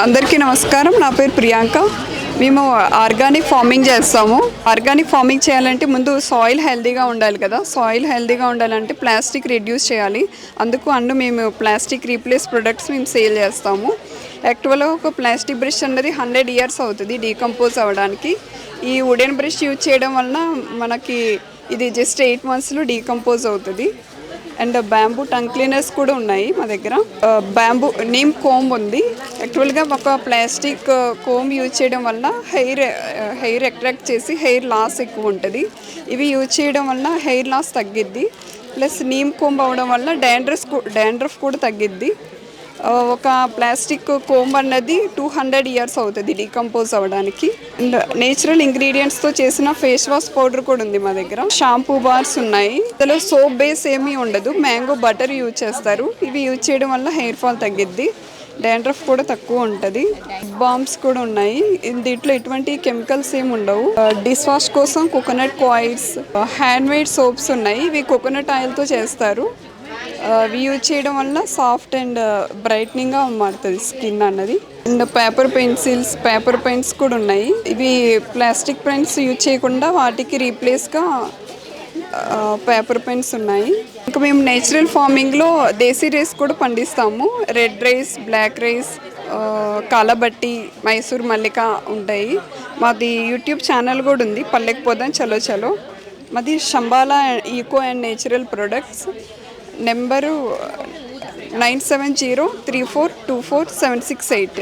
అందరికీ నమస్కారం. నా పేరు ప్రియాంక. మేము ఆర్గానిక్ ఫార్మింగ్ చేస్తాము. ఆర్గానిక్ ఫార్మింగ్ చేయాలంటే ముందు సాయిల్ హెల్తీగా ఉండాలి కదా. సాయిల్ హెల్తీగా ఉండాలంటే ప్లాస్టిక్ రిడ్యూస్ చేయాలి. అందుకు మేము ప్లాస్టిక్ రీప్లేస్ ప్రొడక్ట్స్ మేము సేల్ చేస్తాము. యాక్చువల్గా ఒక ప్లాస్టిక్ బ్రష్ అన్నది 100 years అవుతుంది డీకంపోజ్ అవ్వడానికి. ఈ వుడెన్ బ్రష్ యూజ్ చేయడం వలన మనకి ఇది జస్ట్ 8 monthsలో డీకంపోజ్ అవుతుంది. అండ్ బ్యాంబూ టంగ్ క్లీనర్స్ కూడా ఉన్నాయి మా దగ్గర. బ్యాంబూ నీమ్ కోంబ్ ఉంది. యాక్చువల్గా ఒక ప్లాస్టిక్ కోంబ్ యూజ్ చేయడం వల్ల హెయిర్ అట్రాక్ట్ చేసి హెయిర్ లాస్ ఎక్కువ ఉంటుంది. ఇవి యూజ్ చేయడం వల్ల హెయిర్ లాస్ తగ్గిద్ది. ప్లస్ నీమ్ కోంబ్ అవ్వడం వల్ల డాండ్రఫ్ కూడా తగ్గిద్ది. ఒక ప్లాస్టిక్ కోంబ్ అన్నది 200 years అవుతుంది డీకంపోజ్ అవ్వడానికి. అండ్ నేచురల్ ఇంగ్రీడియంట్స్తో చేసిన ఫేస్ వాష్ పౌడర్ కూడా ఉంది మా దగ్గర. షాంపూ బార్స్ ఉన్నాయి. ఇందులో సోప్ బేస్ ఏమీ ఉండదు, మ్యాంగో బటర్ యూజ్ చేస్తారు. ఇవి యూజ్ చేయడం వల్ల హెయిర్ ఫాల్ తగ్గిద్ది, డాండ్రఫ్ కూడా తక్కువ ఉంటుంది. బామ్స్ కూడా ఉన్నాయి. దీంట్లో ఎటువంటి కెమికల్స్ ఏమి ఉండవు. డిష్ వాష్ కోసం coconut coils, hand made soaps ఉన్నాయి. ఇవి కోకోనట్ ఆయిల్తో చేస్తారు. అవి యూజ్ చేయడం వల్ల సాఫ్ట్ అండ్ బ్రైట్నింగ్గా మారుతుంది స్కిన్ అన్నది. అండ్ పేపర్ పెన్స్ కూడా ఉన్నాయి. ఇవి ప్లాస్టిక్ పెన్స్ యూజ్ చేయకుండా వాటికి రీప్లేస్గా పేపర్ పెన్స్ ఉన్నాయి. ఇంకా మేము నేచురల్ ఫార్మింగ్లో దేశీ రైస్ కూడా పండిస్తాము. Red rice, black rice, Kalabatti, Mysore Mallika ఉంటాయి. మాది యూట్యూబ్ ఛానల్ కూడా ఉంది, పల్లెకి పోదాం చలో చలో. మాది Shambala eco and natural products. Number 9703424768.